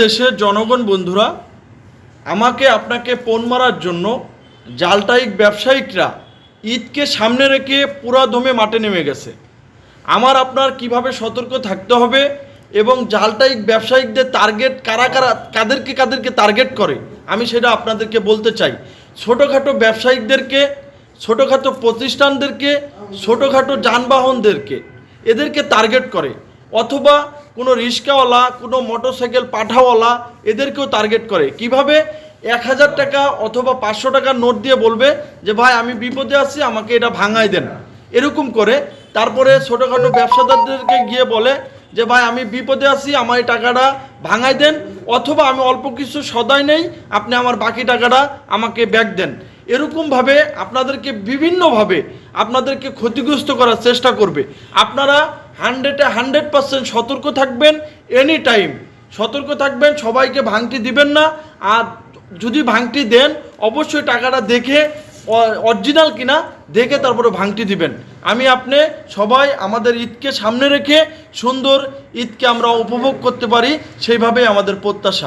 দেশের জনগণ বন্ধুরা, আমাকে আপনাকে পণ মারার জন্য জালটাইক ব্যবসায়িকরা ঈদকে সামনে রেখে পুরা দমে মাঠে নেমে গেছে। আমার আপনার কিভাবে সতর্ক থাকতে হবে এবং জালটাইক ব্যবসায়িকদের টার্গেট কাদেরকে টার্গেট করে আমি সেটা আপনাদেরকে বলতে চাই। ছোটোখাটো ব্যবসায়িকদেরকে, ছোটোখাটো প্রতিষ্ঠানদেরকে, ছোটোখাটো যানবাহনদেরকে এদেরকে টার্গেট করে, অথবা কোনো রিক্সাওয়ালা, কোনো মোটরসাইকেল পাঠাওয়ালা এদেরকেও টার্গেট করে। কিভাবে? 1000 টাকা অথবা 500 টাকার নোট দিয়ে বলবে যে ভাই আমি বিপদে আছি, আমাকে এটা ভাঙাই দেন, এরকম করে। তারপরে ছোটোখাটো ব্যবসাদারদেরকে গিয়ে বলে যে ভাই আমি বিপদে আছি, আমার এই টাকাটা ভাঙাই দেন, অথবা আমি অল্প কিছু সদাই নেই, আপনি আমার বাকি টাকাটা আমাকে ব্যাক দেন। এরকমভাবে আপনাদেরকে বিভিন্নভাবে আপনাদেরকে ক্ষতিগ্রস্ত করার চেষ্টা করবে। আপনারা 100% সতর্ক থাকবেন, এনি টাইম সতর্ক থাকবেন, সবাইকে ভাঙতি দিবেন না। আর যদি ভাঙতি দেন অবশ্যই টাকাটা দেখে অরিজিনাল কিনা দেখে তারপরে ভাঙতি দিবেন। আমি আপনি সবাই আমাদের ঈদকে সামনে রেখে সুন্দর ঈদকে আমরা উপভোগ করতে পারি, সেইভাবেই আমাদের প্রত্যাশা।